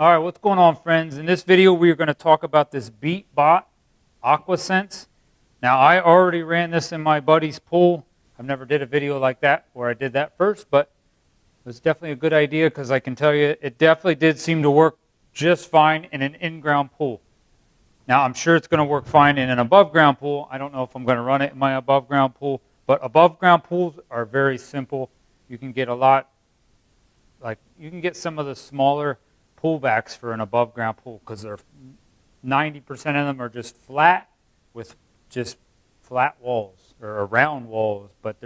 All right, what's going on, friends? In this video, we're going to talk about this Beatbot Aquasense. Now, I already ran this in my buddy's pool. I've never did a video like that where I did that first, but it was definitely a good idea because I can tell you it definitely did seem to work just fine in an in-ground pool. Now, I'm sure it's going to work fine in an above-ground pool. I don't know if I'm going to run it in my above-ground pool, but above-ground pools are very simple. You can get you can get some of the smaller pullbacks for an above ground pool because they're 90% of them are just flat with just flat walls or round walls, but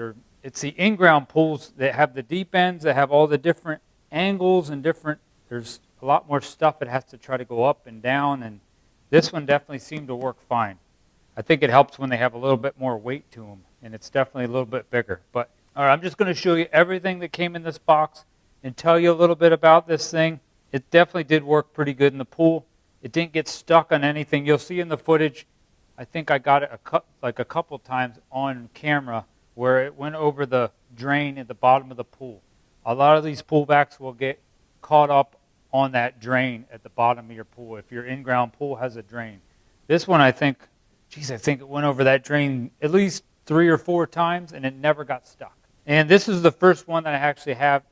it's the in-ground pools that have the deep ends that have all the different angles and there's a lot more stuff it has to try to go up and down, and this one definitely seemed to work fine. I think it helps when they have a little bit more weight to them, and it's definitely a little bit bigger. But all right, I'm just going to show you everything that came in this box and tell you a little bit about this thing. It definitely did work pretty good in the pool. It didn't get stuck on anything. You'll see in the footage, I think I got it a couple times on camera where it went over the drain at the bottom of the pool. A lot of these pullbacks will get caught up on that drain at the bottom of your pool if your in-ground pool has a drain. This one, I think it went over that drain at least 3 or 4 times and it never got stuck. And this is the first one that I actually has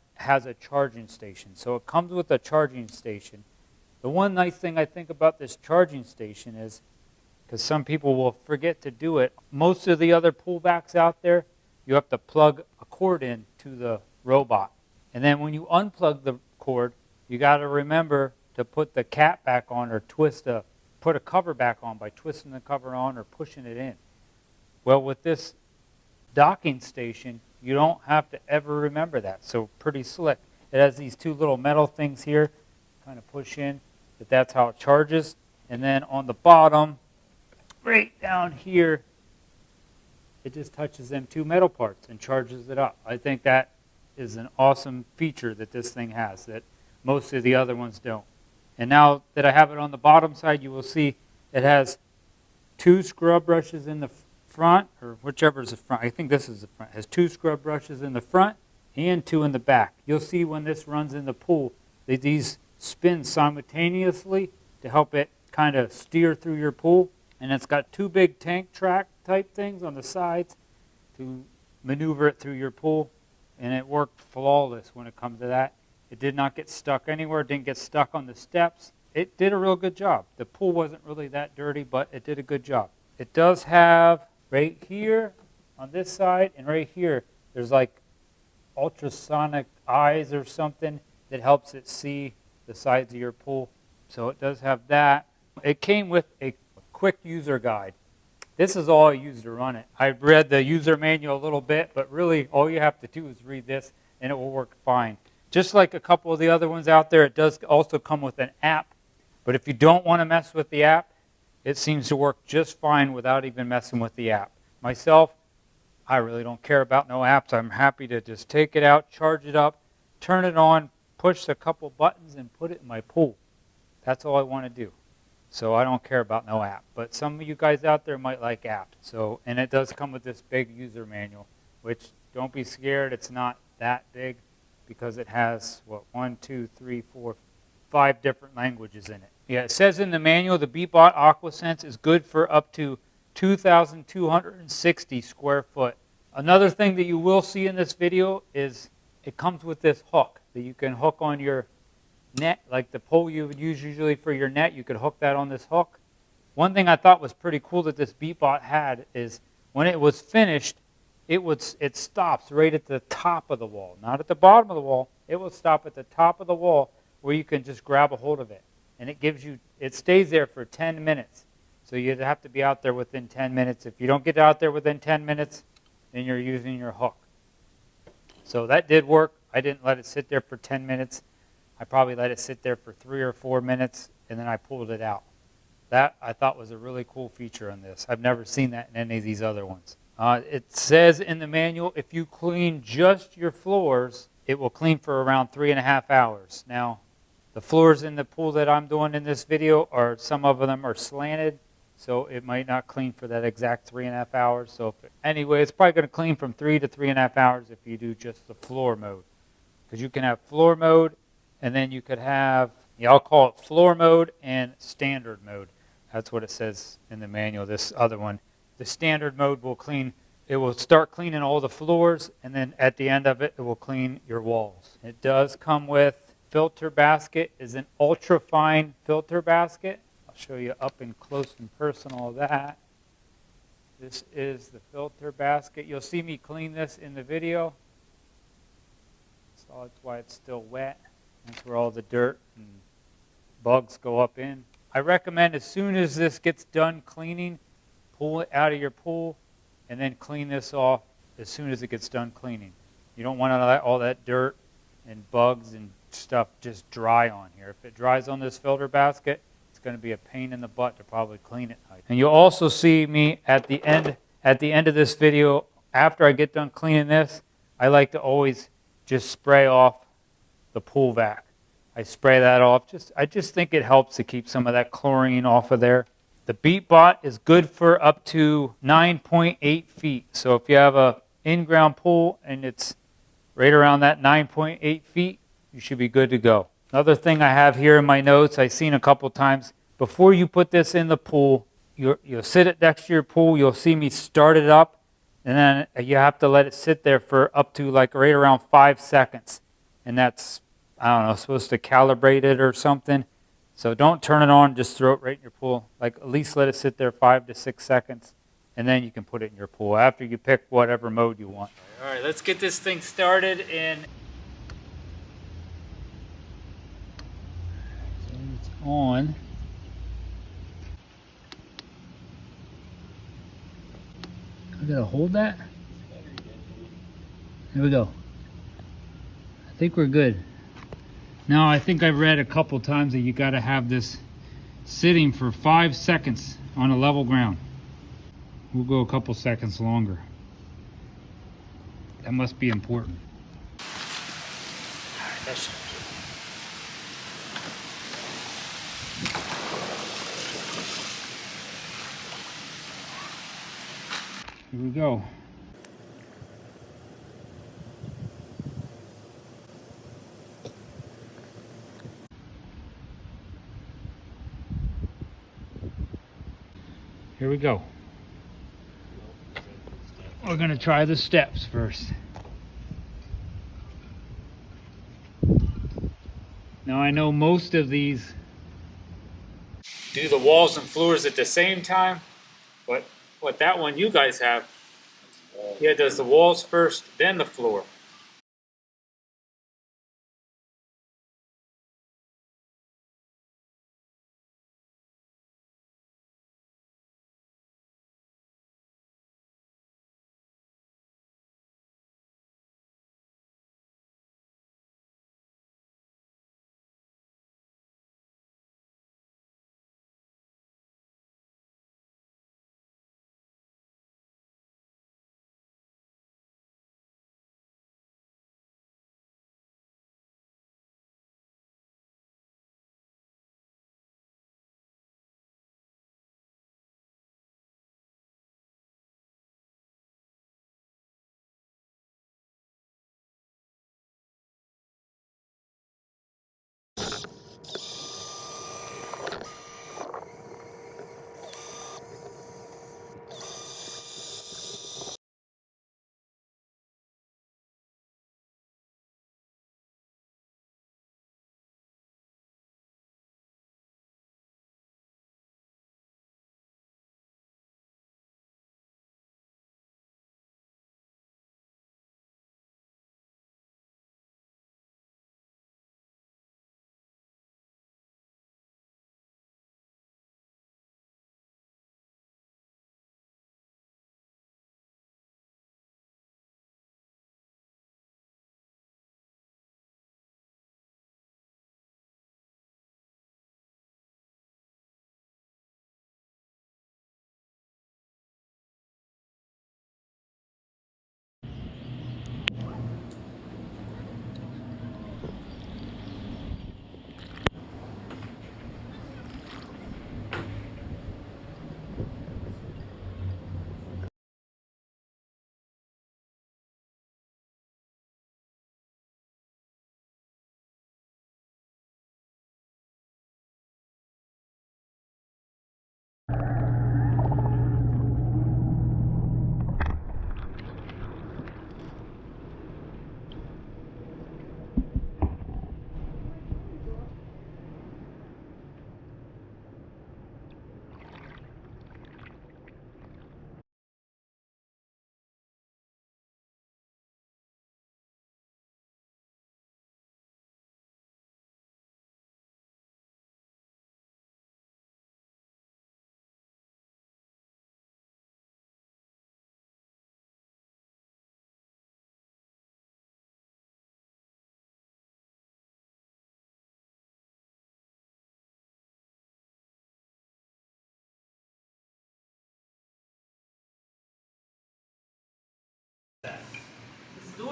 a charging station. So it comes with a charging station. The one nice thing I think about this charging station is, because some people will forget to do it, most of the other pullbacks out there, you have to plug a cord in to the robot. And then when you unplug the cord, you got to remember to put the cap back on or put a cover back on by twisting the cover on or pushing it in. Well, with this docking station, you don't have to ever remember that. So pretty slick. It has these 2 little metal things here, kind of push in, that's how it charges. And then on the bottom, right down here, it just touches them 2 metal parts and charges it up. I think that is an awesome feature that this thing has that most of the other ones don't. And now that I have it on the bottom side, you will see it has 2 scrub brushes in the front, or whichever is the front. I think this is the front. It has 2 scrub brushes in the front and 2 in the back. You'll see when this runs in the pool, these spin simultaneously to help it kind of steer through your pool. And it's got 2 big tank track type things on the sides to maneuver it through your pool. And it worked flawless when it comes to that. It did not get stuck anywhere. It didn't get stuck on the steps. It did a real good job. The pool wasn't really that dirty, but it did a good job. It does have right here on this side and right here, there's like ultrasonic eyes or something that helps it see the sides of your pool. So it does have that. It came with a quick user guide. This is all I used to run it. I read the user manual a little bit, but really all you have to do is read this and it will work fine. Just like a couple of the other ones out there, it does also come with an app. But if you don't want to mess with the app, it seems to work just fine without even messing with the app. Myself, I really don't care about no apps. I'm happy to just take it out, charge it up, turn it on, push a couple buttons, and put it in my pool. That's all I want to do. So I don't care about no app. But some of you guys out there might like apps. And it does come with this big user manual, which don't be scared. It's not that big because it has, 5 different languages in it. Yeah, it says in the manual the Beatbot Aquasense is good for up to 2,260 square foot. Another thing that you will see in this video is it comes with this hook that you can hook on your net, like the pole you would use usually for your net. You could hook that on this hook. One thing I thought was pretty cool that this Beatbot had is when it was finished, it stops right at the top of the wall, not at the bottom of the wall. It will stop at the top of the wall where you can just grab a hold of it. And it stays there for 10 minutes. So you'd have to be out there within 10 minutes. If you don't get out there within 10 minutes, then you're using your hook. So that did work. I didn't let it sit there for 10 minutes. I probably let it sit there for 3 or 4 minutes, and then I pulled it out. That I thought was a really cool feature on this. I've never seen that in any of these other ones. It says in the manual, if you clean just your floors, it will clean for around 3.5 hours. Now, the floors in the pool that I'm doing in this video some of them are slanted, so it might not clean for that exact 3.5 hours. So anyway, it's probably going to clean from 3 to 3.5 hours if you do just the floor mode. Because you can have floor mode, and then you could have Yeah, I'll call it floor mode and standard mode. That's what it says in the manual. This other one, the standard mode will clean. It will start cleaning all the floors, and then at the end of it, it will clean your walls. It does come with filter basket. Is an ultra fine filter basket. I'll show you up and close and personal of that. This is the filter basket. You'll see me clean this in the video. So that's why it's still wet. That's where all the dirt and bugs go up in. I recommend as soon as this gets done cleaning, pull it out of your pool and then clean this off as soon as it gets done cleaning. You don't want all that dirt and bugs and stuff just dry on here. If it dries on this filter basket, it's going to be a pain in the butt to probably clean it. And you'll also see me at the end of this video, after I get done cleaning this, I like to always just spray off the pool vac. I spray that off. I just think it helps to keep some of that chlorine off of there. The Beatbot is good for up to 9.8 feet. So if you have a in-ground pool and it's right around that 9.8 feet, you should be good to go. Another thing I have here in my notes, I've seen a couple times, before you put this in the pool, you'll sit it next to your pool, you'll see me start it up, and then you have to let it sit there for up to like right around 5 seconds. And that's, I don't know, supposed to calibrate it or something. So don't turn it on, just throw it right in your pool. Like at least let it sit there 5 to 6 seconds, and then you can put it in your pool after you pick whatever mode you want. All right, let's get this thing started. And so it's on. I gotta hold that. Here we go. I think we're good. Now I think I've read a couple times that you gotta have this sitting for 5 seconds on a level ground. We'll go a couple seconds longer. That must be important. All right, that's here we go. Here we go. We're gonna try the steps first. Now I know most of these do the walls and floors at the same time, but what that one you guys have, yeah, does the walls first, then the floor.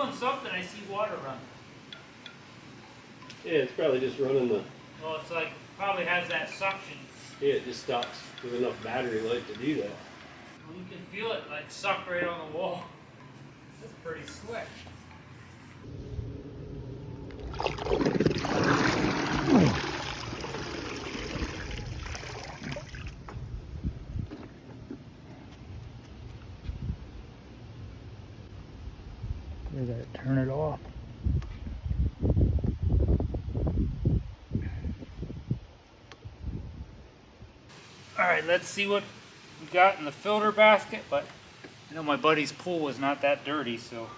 doing something. I see water running. Yeah, it's probably just running the... Well, it's like, probably has that suction. Yeah, it just stops with enough battery life to do that. Well, you can feel it like suck right on the wall. That's pretty slick. We gotta turn it off. Alright, let's see what we got in the filter basket, but I know my buddy's pool was not that dirty, so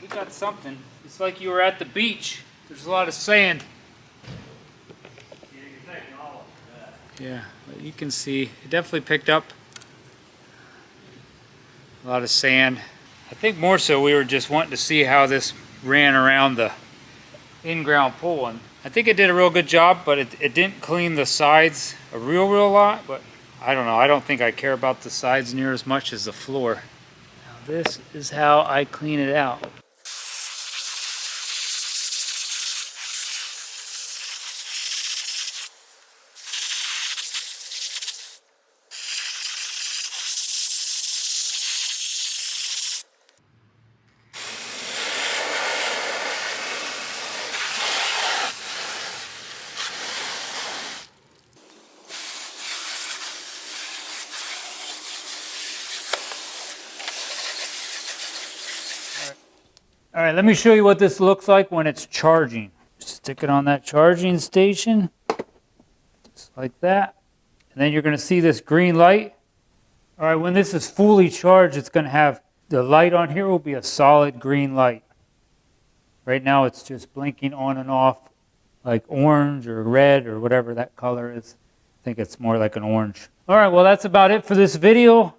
we got something. It's like you were at the beach. There's a lot of sand. Yeah, but you can see it definitely picked up a lot of sand. I think more so we were just wanting to see how this ran around the in-ground pool, and I think it did a real good job, but it didn't clean the sides a real lot. But I don't know, I don't think I care about the sides near as much as the floor. Now this is how I clean it out. All right, let me show you what this looks like when it's charging. Stick it on that charging station, just like that. And then you're gonna see this green light. All right, when this is fully charged, it's gonna have, the light on here will be a solid green light. Right now it's just blinking on and off like orange or red or whatever that color is. I think it's more like an orange. All right, well that's about it for this video.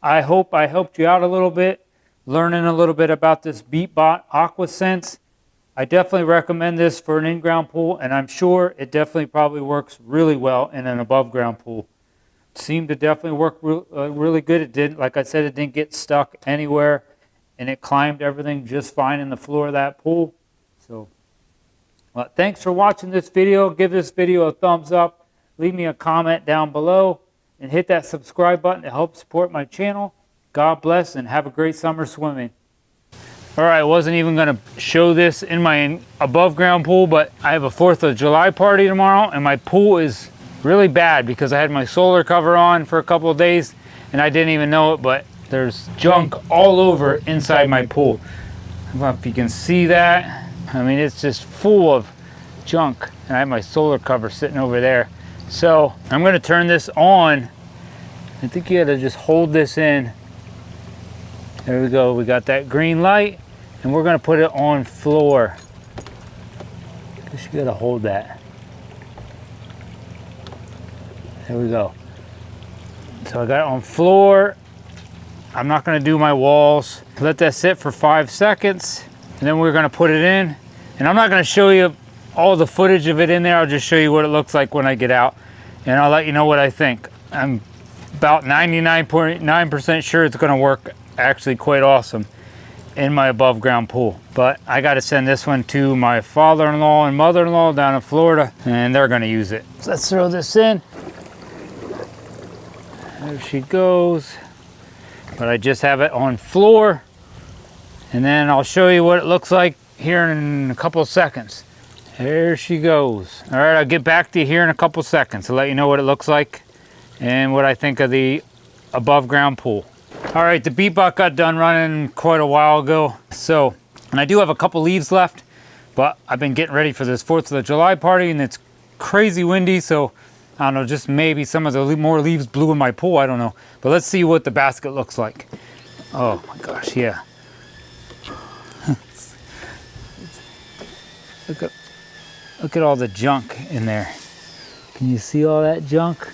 I hope I helped you out a little bit, learning a little bit about this Beatbot Aquasense. I definitely recommend this for an in-ground pool, and I'm sure it definitely probably works really well in an above-ground pool. It seemed to definitely work really good. It didn't, like I said, it didn't get stuck anywhere, and it climbed everything just fine in the floor of that pool. So, well, thanks for watching this video. Give this video a thumbs up. Leave me a comment down below, and hit that subscribe button to help support my channel. God bless and have a great summer swimming. All right, I wasn't even gonna show this in my above ground pool, but I have a 4th of July party tomorrow, and my pool is really bad because I had my solar cover on for a couple of days and I didn't even know it, but there's junk all over inside my pool. I don't know if you can see that. I mean, it's just full of junk, and I have my solar cover sitting over there. So I'm gonna turn this on. I think you gotta just hold this in. There we go, we got that green light, and we're gonna put it on floor. Just gotta hold that. There we go. So I got it on floor. I'm not gonna do my walls. Let that sit for 5 seconds, and then we're gonna put it in. And I'm not gonna show you all the footage of it in there. I'll just show you what it looks like when I get out, and I'll let you know what I think. I'm about 99.9% sure it's gonna work actually quite awesome in my above ground pool. But I got to send this one to my father-in-law and mother-in-law down in Florida, and they're going to use it. So let's throw this in. There she goes. But I just have it on floor, and then I'll show you what it looks like here in a couple of seconds. There she goes. All right, I'll get back to you here in a couple of seconds to let you know what it looks like and what I think of the above ground pool. All right, the Beatbot got done running quite a while ago. So, and I do have a couple leaves left, but I've been getting ready for this 4th of July party, and it's crazy windy. So I don't know, just maybe some of the more leaves blew in my pool. I don't know, but let's see what the basket looks like. Oh my gosh, yeah. Look at all the junk in there. Can you see all that junk?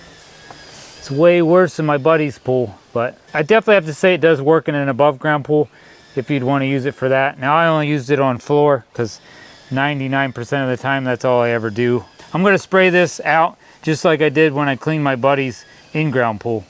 It's way worse than my buddy's pool, but I definitely have to say it does work in an above ground pool if you'd want to use it for that. Now I only used it on floor because 99% of the time that's all I ever do. I'm going to spray this out just like I did when I cleaned my buddy's in-ground pool.